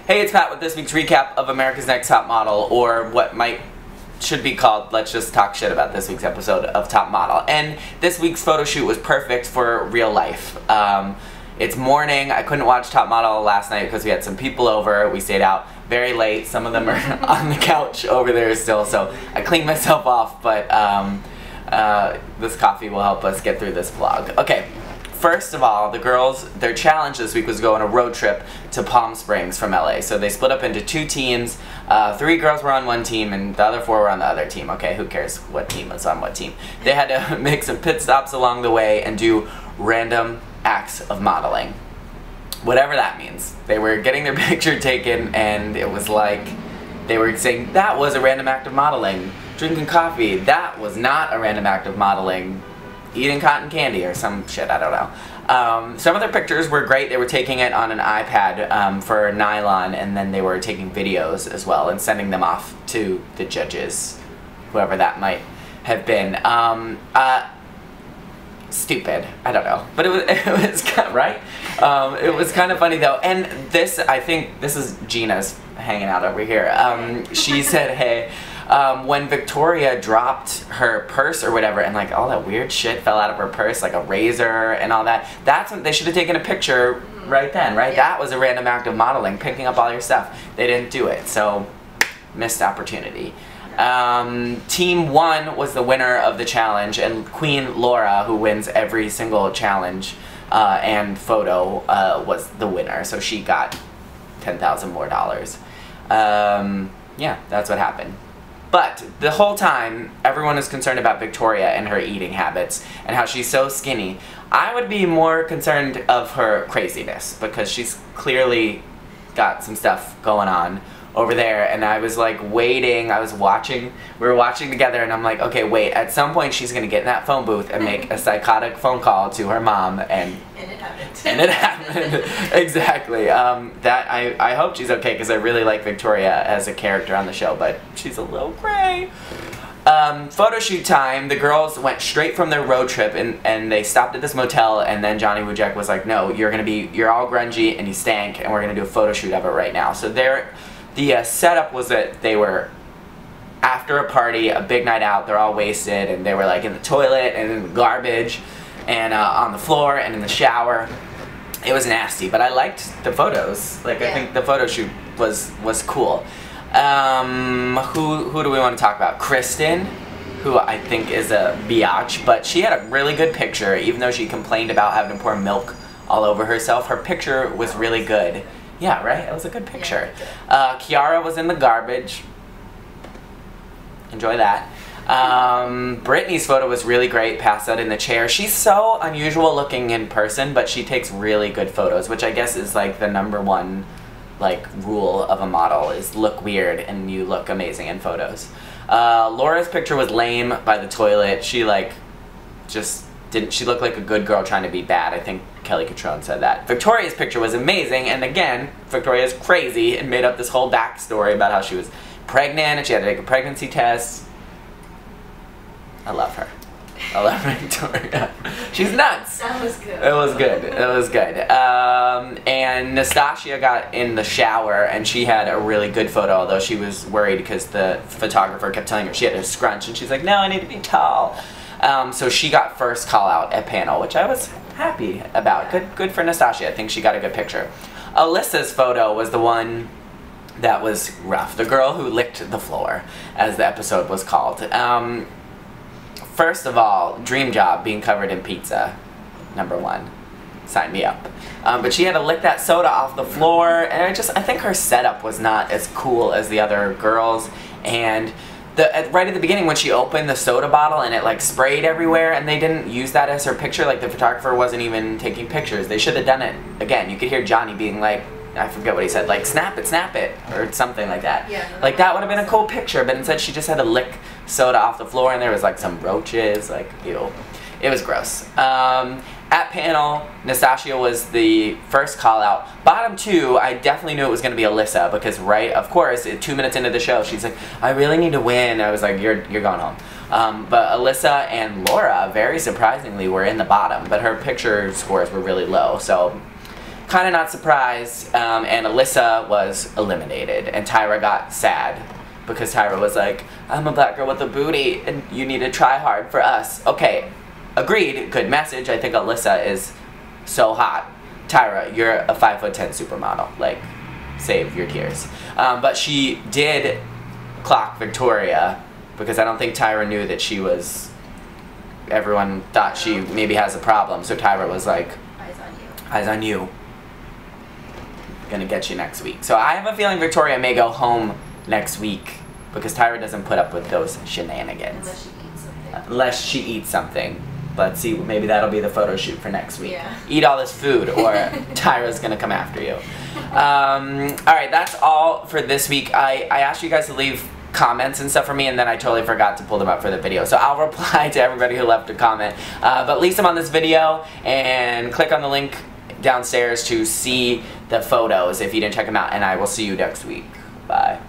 Hey, it's Pat with this week's recap of America's Next Top Model, or what should be called, let's just talk shit about this week's episode of Top Model. And this week's photo shoot was perfect for real life. It's morning. I couldn't watch Top Model last night because we had some people over. We stayed out very late. Some of them are on the couch over there still, so I cleaned myself off, but this coffee will help us get through this vlog. Okay. First of all, the girls, their challenge this week was to go on a road trip to Palm Springs from LA. So they split up into two teams. 3 girls were on one team and the other 4 were on the other team. Okay, who cares what team was on what team? They had to make some pit stops along the way and do random acts of modeling. Whatever that means. They were getting their picture taken and it was like they were saying, that was a random act of modeling. Drinking coffee, that was not a random act of modeling. Eating cotton candy or some shit, I don't know. Some of their pictures were great. They were taking it on an iPad for nylon, and then they were taking videos as well and sending them off to the judges, whoever that might have been. Stupid, I don't know, but it was kind of, right? It was kind of funny though, and this, I think, this is Gina's hanging out over here. She said, hey, when Victoria dropped her purse or whatever and like all that weird shit fell out of her purse, like a razor and all that, that's when they should have taken a picture right then, right? Yeah. That was a random act of modeling, picking up all your stuff. They didn't do it, so missed opportunity. Team 1 was the winner of the challenge, and Queen Laura, who wins every single challenge and photo, was the winner, so she got $10,000 more. Yeah, that's what happened. But the whole time, everyone is concerned about Victoria and her eating habits and how she's so skinny. I would be more concerned of her craziness because she's clearly got some stuff going on over there, and I was like waiting, we were watching together, and I'm like, okay, wait, at some point she's gonna get in that phone booth and make a psychotic phone call to her mom, and it happened. And it happened. Exactly. I hope she's okay, because I really like Victoria as a character on the show, but she's a little gray. Photo shoot time, the girls went straight from their road trip and they stopped at this motel, and then Johnny Wujek was like, no, you're all grungy and you stank, and we're gonna do a photo shoot of it right now. So the setup was that they were after a party, a big night out, they're all wasted, and they were like in the toilet and in the garbage and on the floor and in the shower. It was nasty, but I liked the photos. Like, yeah. I think the photo shoot was cool. Who do we want to talk about? Kristen, who I think is a biatch, but she had a really good picture, even though she complained about having to pour milk all over herself. Her picture was really good. Yeah, right? It was a good picture. Kiara was in the garbage. Enjoy that. Brittany's photo was really great, passed out in the chair. She's so unusual looking in person, but she takes really good photos, which I guess is like the #1 like rule of a model, is look weird and you look amazing in photos. Laura's picture was lame by the toilet. She like she looked like a good girl trying to be bad. I think Kelly Catrone said that. Victoria's picture was amazing, and again, Victoria's crazy and made up this whole backstory about how she was pregnant and she had to take a pregnancy test. I love her. I love Victoria. She's nuts. That was good. It was good. It was good. And Nastasia got in the shower, and she had a really good photo, although she was worried because the photographer kept telling her she had to scrunch, and she's like, no, I need to be tall. So she got first call out at panel, which I was happy about. Good for Nastasia. I think she got a good picture. Alyssa's photo was the one that was rough. The girl who licked the floor, as the episode was called. First of all, dream job being covered in pizza. #1. Sign me up. But she had to lick that soda off the floor, and I think her setup was not as cool as the other girls, and right at the beginning when she opened the soda bottle and it like sprayed everywhere, and they didn't use that as her picture, like the photographer wasn't even taking pictures. They should have done it again. You could hear Johnny being like, I forget what he said, like snap it, or something like that. Yeah, like that would have been a cool picture, but instead she just had to lick soda off the floor, and there was like some roaches, like ew. It was gross. At panel, Nastasia was the first call out. Bottom 2, I definitely knew it was going to be Alyssa, because of course, 2 minutes into the show, she's like, I really need to win. I was like, you're going home. But Alyssa and Laura, very surprisingly, were in the bottom, but her picture scores were really low, so kind of not surprised, and Alyssa was eliminated, and Tyra got sad because Tyra was like, I'm a black girl with a booty and you need to try hard for us. Okay, agreed, good message. I think Alyssa is so hot. Tyra, you're a 5'10" supermodel. Like, save your tears. But she did clock Victoria because I don't think Tyra knew that she was, everyone thought she maybe has a problem. So Tyra was like, eyes on you. Eyes on you. Gonna get you next week. So I have a feeling Victoria may go home next week because Tyra doesn't put up with those shenanigans. Unless she eats something. Unless she eats something. Let's see, maybe that'll be the photo shoot for next week. Yeah. Eat all this food or Tyra's gonna come after you. Alright, that's all for this week. I asked you guys to leave comments and stuff for me, and then I totally forgot to pull them up for the video. So I'll reply to everybody who left a comment. But leave them on this video and click on the link downstairs to see the photos if you didn't check them out, and I will see you next week. Bye.